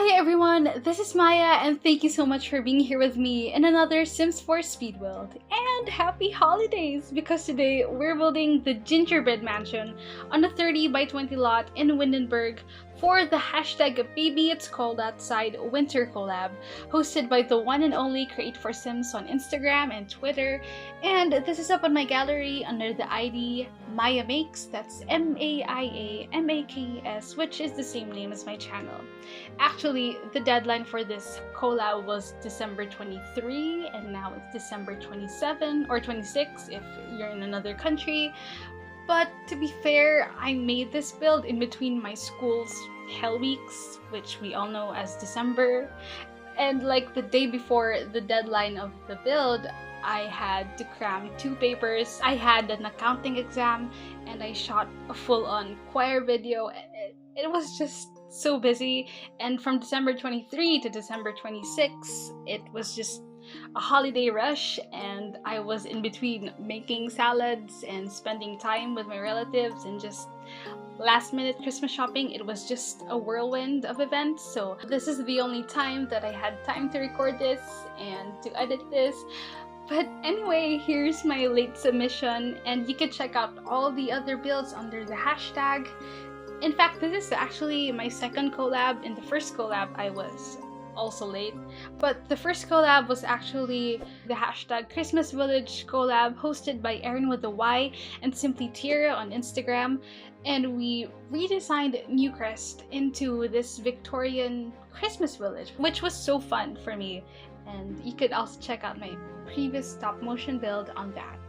Hi everyone, this is Maya and thank you so much for being here with me in another Sims 4 speed build. And happy holidays because today we're building the Gingerbread mansion on a 30 by 20 lot in Windenburg for the hashtag #BabyIt'sColdOutside Winter Collab, hosted by the one and only Create for Sims on Instagram and Twitter. And this is up on my gallery under the ID MAIAmakes, that's MAIAmakes, which is the same name as my channel. Actually, the deadline for this collab was December 23, and now it's December 27 or 26 if you're in another country. But to be fair, I made this build in between my school's Hell Weeks, which we all know as December, and like the day before the deadline of the build, I had to cram 2 papers. I had an accounting exam and I shot a full-on choir video. It was just so busy, and from December 23 to December 26, it was just a holiday rush, and I was in between making salads and spending time with my relatives and just last minute Christmas shopping. It was just a whirlwind of events, so this is the only time that I had time to record this and to edit this. But anyway, here's my late submission, and you can check out all the other builds under the hashtag. In fact, this is actually my second collab. In the first collab, I was also late. But the first collab was actually the hashtag Christmas Village collab hosted by Erin with a Y and Simply Tira on Instagram. And we redesigned Newcrest into this Victorian Christmas village, which was so fun for me. And you could also check out my previous stop motion build on that.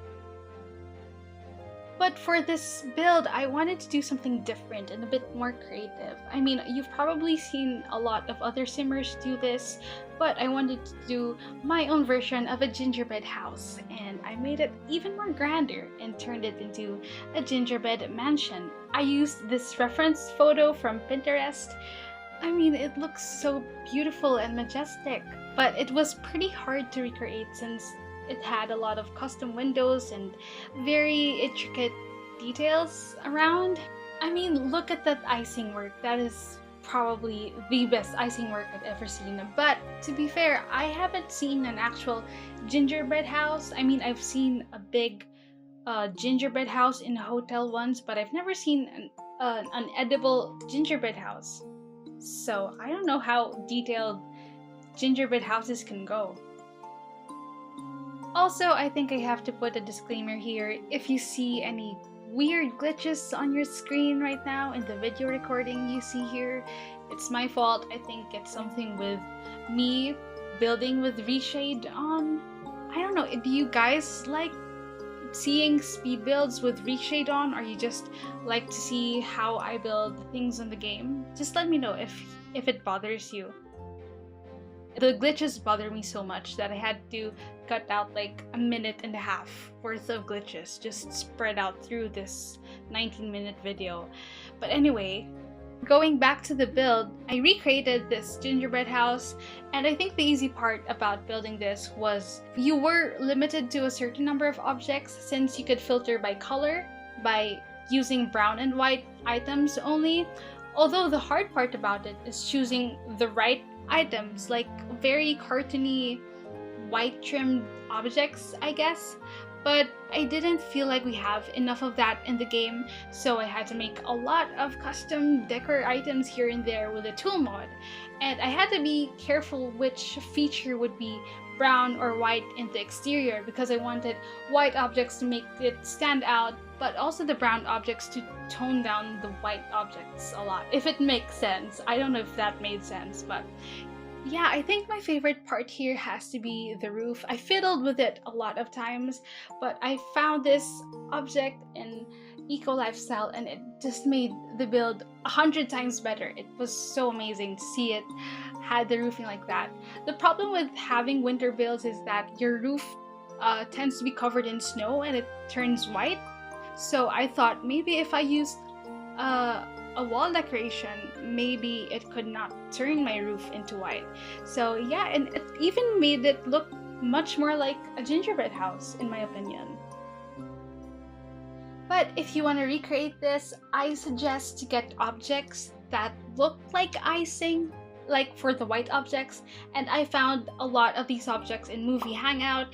But for this build, I wanted to do something different and a bit more creative. I mean, you've probably seen a lot of other simmers do this, but I wanted to do my own version of a gingerbread house, and I made it even more grander and turned it into a gingerbread mansion. I used this reference photo from Pinterest. I mean, it looks so beautiful and majestic, but it was pretty hard to recreate since it had a lot of custom windows and very intricate details around. I mean, look at that icing work. That is probably the best icing work I've ever seen. But to be fair, I haven't seen an actual gingerbread house. I mean, I've seen a big gingerbread house in a hotel once, but I've never seen an edible gingerbread house. So I don't know how detailed gingerbread houses can go. Also, I think I have to put a disclaimer here. If you see any weird glitches on your screen right now in the video recording you see here, it's my fault. I think it's something with me building with reshade on. I don't know, do you guys like seeing speed builds with reshade on, or you just like to see how I build things in the game? Just let me know if it bothers you. The glitches bother me so much that I had to cut out like a minute and a half worth of glitches just spread out through this 19-minute video. But anyway, going back to the build, I recreated this gingerbread house, and I think the easy part about building this was you were limited to a certain number of objects since you could filter by color by using brown and white items only. Although the hard part about it is choosing the right items, like very cartoony white trimmed objects, I guess. But I didn't feel like we have enough of that in the game, so I had to make a lot of custom decor items here and there with a tool mod. And I had to be careful which feature would be brown or white in the exterior, because I wanted white objects to make it stand out, but also the brown objects to tone down the white objects a lot, if it makes sense. I don't know if that made sense, but yeah, I think my favorite part here has to be the roof. I fiddled with it a lot of times, but I found this object in Eco Lifestyle and it just made the build 100 times better. It was so amazing to see it had the roofing like that. The problem with having winter builds is that your roof tends to be covered in snow and it turns white. So I thought maybe if I used a wall decoration, maybe it could not turn my roof into white. So yeah, and it even made it look much more like a gingerbread house, in my opinion. But if you want to recreate this, I suggest to get objects that look like icing like for the white objects, and I found a lot of these objects in Movie Hangout,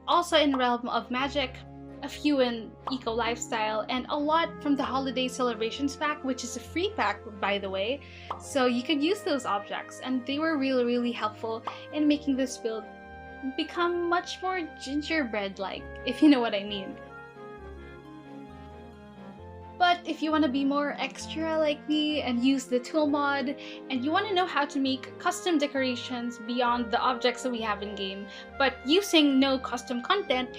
also in Realm of Magic, a few in Eco Lifestyle, and a lot from the Holiday Celebrations pack, which is a free pack by the way, so you could use those objects, and they were really helpful in making this build become much more gingerbread-like, if you know what I mean. But if you want to be more extra like me and use the tool mod, and you want to know how to make custom decorations beyond the objects that we have in game, but using no custom content,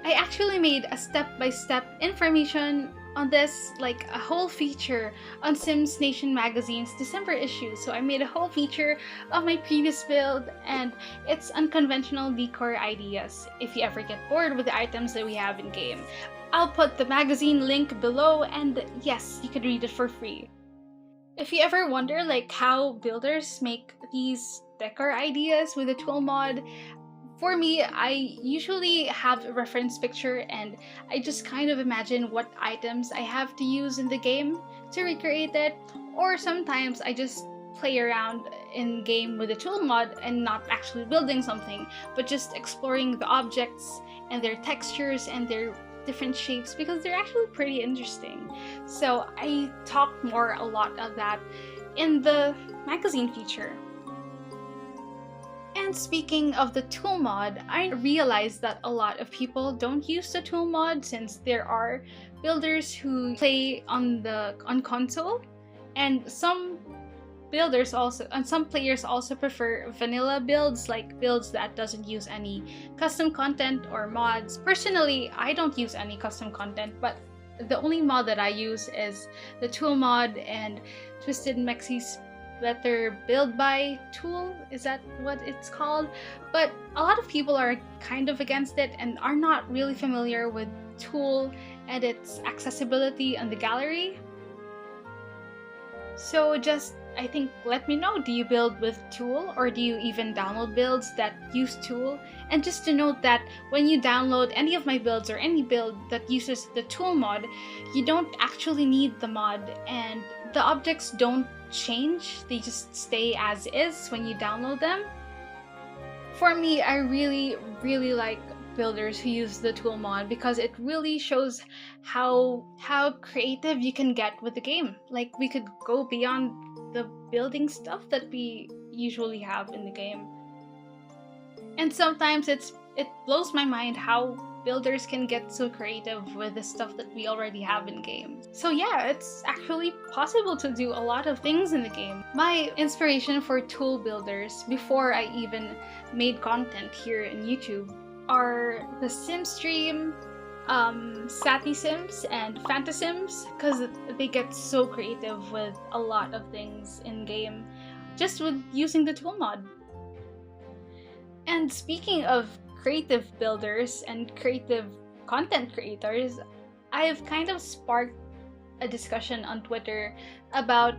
I actually made a step-by-step information on this, like a whole feature on Sims Nation Magazine's December issue. So I made a whole feature of my previous build and its unconventional decor ideas if you ever get bored with the items that we have in game. I'll put the magazine link below, and yes, you could read it for free. If you ever wonder like how builders make these decor ideas with a tool mod, for me, I usually have a reference picture and I just kind of imagine what items I have to use in the game to recreate it, or sometimes I just play around in game with a tool mod and not actually building something, but just exploring the objects and their textures and their different shapes because they're actually pretty interesting. So I talk a lot of that in the magazine feature. And speaking of the tool mod, I realized that a lot of people don't use the tool mod since there are builders who play on console, and some players also prefer vanilla builds, like builds that doesn't use any custom content or mods. Personally, I don't use any custom content, but the only mod that I use is the tool mod and Twisted Mexie's Better Build By tool, is that what it's called? But a lot of people are kind of against it and are not really familiar with tool and its accessibility on the gallery. So just, I think, let me know, do you build with tool or do you even download builds that use tool? And just to note that when you download any of my builds or any build that uses the tool mod, you don't actually need the mod and the objects don't change, they just stay as is when you download them. For me, I really like builders who use the tool mod because it really shows how creative you can get with the game. Like, we could go beyond the building stuff that we usually have in the game. And sometimes it blows my mind how builders can get so creative with the stuff that we already have in game. So yeah, it's actually possible to do a lot of things in the game. My inspiration for tool builders before I even made content here in YouTube are the SimStream, Sati Sims, and Phantasims, because they get so creative with a lot of things in game just with using the tool mod. And speaking of creative builders and creative content creators, I've kind of sparked a discussion on Twitter about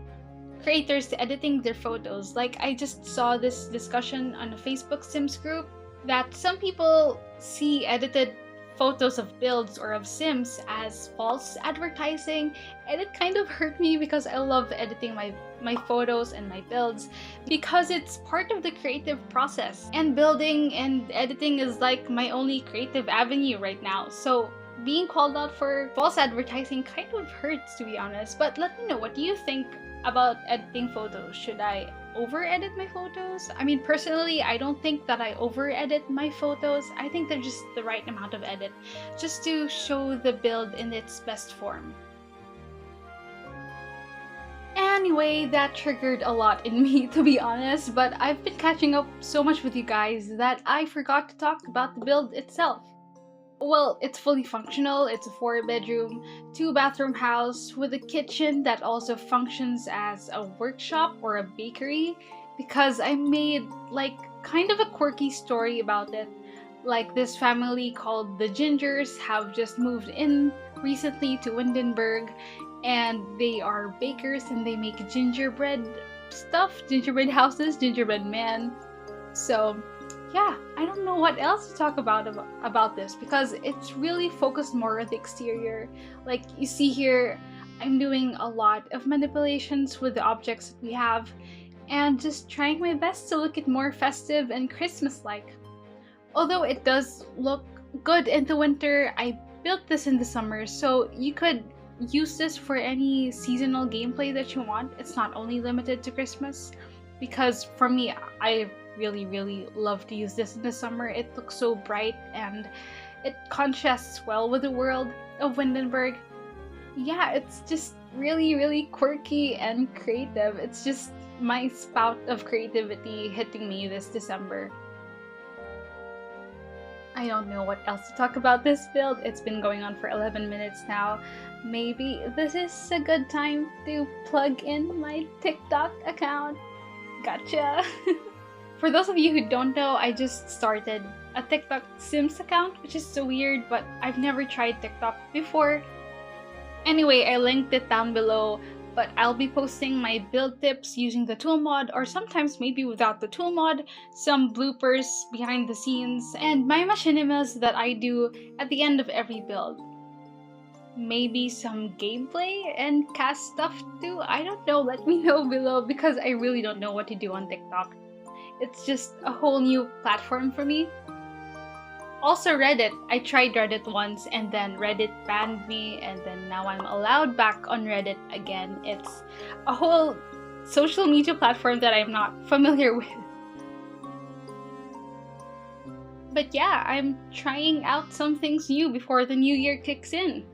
creators editing their photos. Like, I just saw this discussion on a Facebook Sims group that some people see edited photos of builds or of Sims as false advertising, and it kind of hurt me because I love editing my photos and my builds because it's part of the creative process, and building and editing is like my only creative avenue right now. So being called out for false advertising kind of hurts, to be honest. But let me know, what do you think about editing photos? Should I over edit my photos? I mean, personally, I don't think that I over edit my photos. I think they're just the right amount of edit, just to show the build in its best form. Anyway, that triggered a lot in me, to be honest, but I've been catching up so much with you guys that I forgot to talk about the build itself. Well, it's fully functional. It's a 4-bedroom, 2-bathroom house with a kitchen that also functions as a workshop or a bakery, because I made like kind of a quirky story about it. Like, this family called the Gingers have just moved in recently to Windenburg, and they are bakers and they make gingerbread stuff, gingerbread houses, gingerbread man. So yeah, I don't know what else to talk about this because it's really focused more on the exterior. Like, you see here, I'm doing a lot of manipulations with the objects that we have, and just trying my best to look it more festive and Christmas-like. Although it does look good in the winter, I built this in the summer, so you could use this for any seasonal gameplay that you want. It's not only limited to Christmas, because for me, I really love to use this in the summer. It looks so bright and it contrasts well with the world of Windenburg. Yeah, it's just really quirky and creative. It's just my spout of creativity hitting me this December. I don't know what else to talk about this build. It's been going on for 11 minutes now. Maybe this is a good time to plug in my TikTok account. Gotcha! For those of you who don't know, I just started a TikTok Sims account, which is so weird, but I've never tried TikTok before. Anyway, I linked it down below, but I'll be posting my build tips using the tool mod, or sometimes maybe without the tool mod, some bloopers behind the scenes, and my machinimas that I do at the end of every build. Maybe some gameplay and cast stuff too? I don't know, let me know below because I really don't know what to do on TikTok. It's just a whole new platform for me. Also Reddit. I tried Reddit once and then Reddit banned me, and then now I'm allowed back on Reddit again. It's a whole social media platform that I'm not familiar with. But yeah, I'm trying out some things new before the new year kicks in.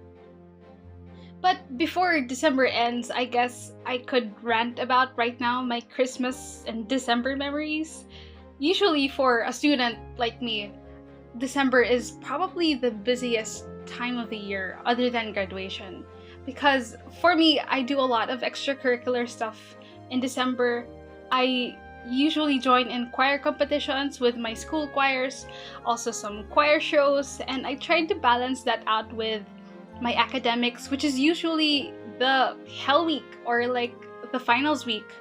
But before December ends, I guess I could rant about right now my Christmas and December memories. Usually for a student like me, December is probably the busiest time of the year other than graduation. Because for me, I do a lot of extracurricular stuff in December. I usually join in choir competitions with my school choirs, also some choir shows, and I tried to balance that out with my academics, which is usually the hell week or like the finals week.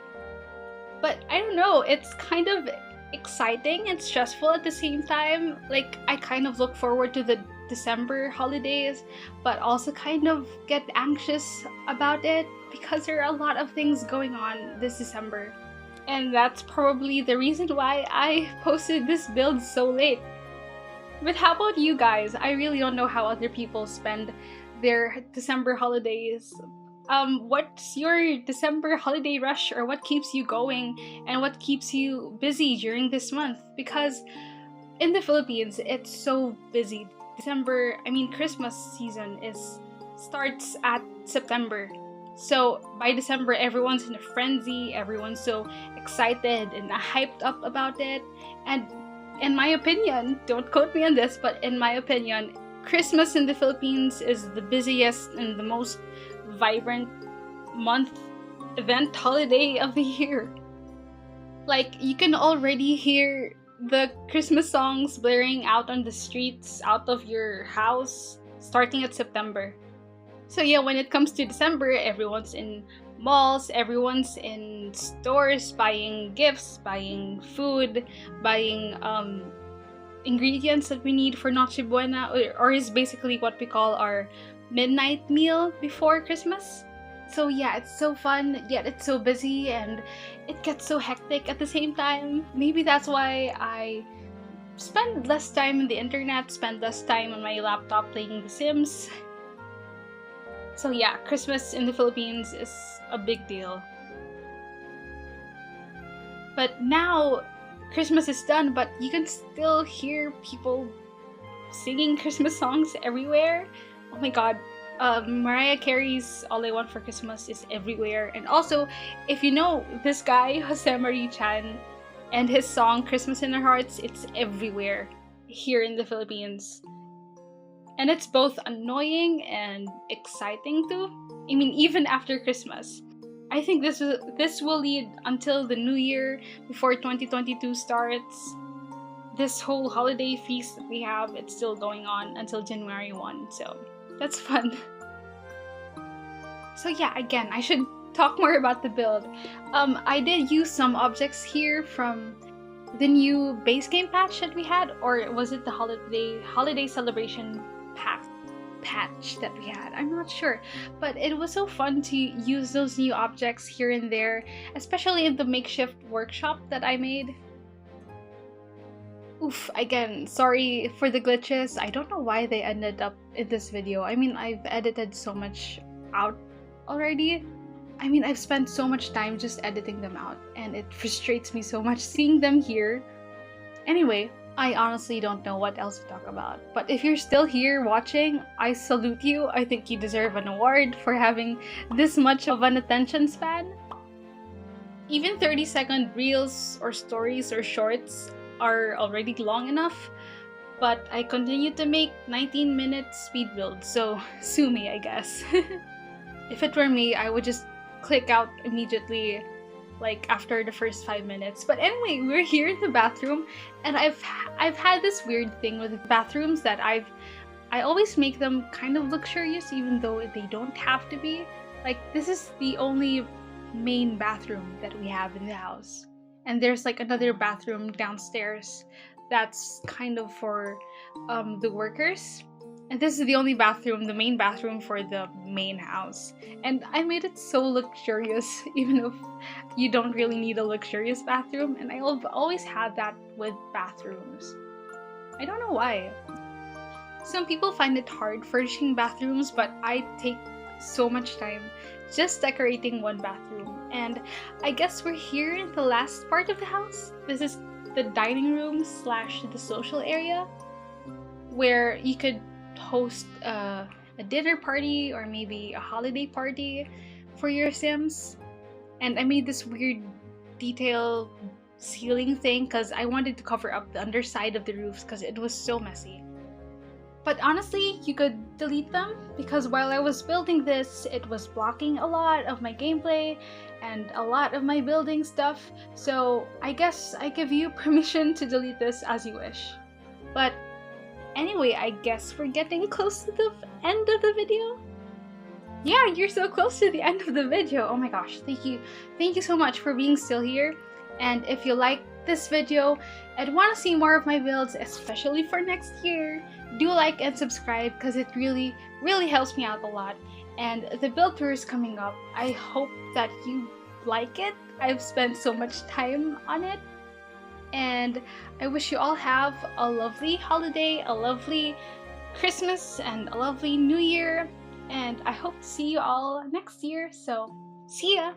But I don't know, it's kind of exciting and stressful at the same time. Like, I kind of look forward to the December holidays, but also kind of get anxious about it because there are a lot of things going on this December. And that's probably the reason why I posted this build so late. But how about you guys? I really don't know how other people spend their December holidays. What's your December holiday rush, or what keeps you going and what keeps you busy during this month? Because in the Philippines, it's so busy. Christmas season starts at September. So by December, everyone's in a frenzy, everyone's so excited and hyped up about it. And in my opinion, don't quote me on this, but in my opinion, Christmas in the Philippines is the busiest and the most vibrant month, event, holiday of the year. Like, you can already hear the Christmas songs blaring out on the streets, out of your house, starting at September. So yeah, when it comes to December, everyone's in malls, everyone's in stores buying gifts, buying food, buying ingredients that we need for Noche Buena, or is basically what we call our midnight meal before Christmas. So yeah, it's so fun, yet it's so busy, and it gets so hectic at the same time. Maybe that's why I spend less time on the internet, spend less time on my laptop playing The Sims. So yeah, Christmas in the Philippines is a big deal. But now, Christmas is done, but you can still hear people singing Christmas songs everywhere. Oh my god, Mariah Carey's All I Want for Christmas is everywhere. And also, if you know this guy, Jose Marie Chan, and his song Christmas in Our Hearts, it's everywhere here in the Philippines. And it's both annoying and exciting too. I mean, even after Christmas. I think this will lead until the new year, before 2022 starts. This whole holiday feast that we have, it's still going on until January 1, so that's fun. So yeah, again, I should talk more about the build. I did use some objects here from the new base game patch that we had, or was it the holiday celebration pack? patch that we had. I'm not sure, but it was so fun to use those new objects here and there, especially in the makeshift workshop that I made. Oof, again, sorry for the glitches. I don't know why they ended up in this video. I mean, I've edited so much out already. I mean, I've spent so much time just editing them out, and it frustrates me so much seeing them here. Anyway, I honestly don't know what else to talk about. But if you're still here watching, I salute you. I think you deserve an award for having this much of an attention span. Even 30-second reels or stories or shorts are already long enough, but I continue to make 19-minute speed builds, so sue me, I guess. If it were me, I would just click out immediately, like after the first 5 minutes. But anyway, we're here in the bathroom, and I've had this weird thing with bathrooms that I always make them kind of luxurious even though they don't have to be. Like, this is the only main bathroom that we have in the house. And there's like another bathroom downstairs that's kind of for the workers. And this is the only bathroom, the main bathroom for the main house. And I made it so luxurious, even if you don't really need a luxurious bathroom. And I've always had that with bathrooms. I don't know why. Some people find it hard furnishing bathrooms, but I take so much time just decorating one bathroom. And I guess we're here in the last part of the house. This is the dining room slash the social area, where you could host a dinner party or maybe a holiday party for your Sims. And I made this weird detail ceiling thing because I wanted to cover up the underside of the roofs because it was so messy. But honestly, you could delete them because while I was building this, it was blocking a lot of my gameplay and a lot of my building stuff. So I guess I give you permission to delete this as you wish. But anyway, I guess we're getting close to the end of the video. Yeah, you're so close to the end of the video. Oh my gosh, thank you. Thank you so much for being still here. And if you like this video and want to see more of my builds, especially for next year, do like and subscribe because it really helps me out a lot. And the build tour is coming up. I hope that you like it. I've spent so much time on it. And I wish you all have a lovely holiday, a lovely Christmas, and a lovely New Year. And I hope to see you all next year. So, see ya!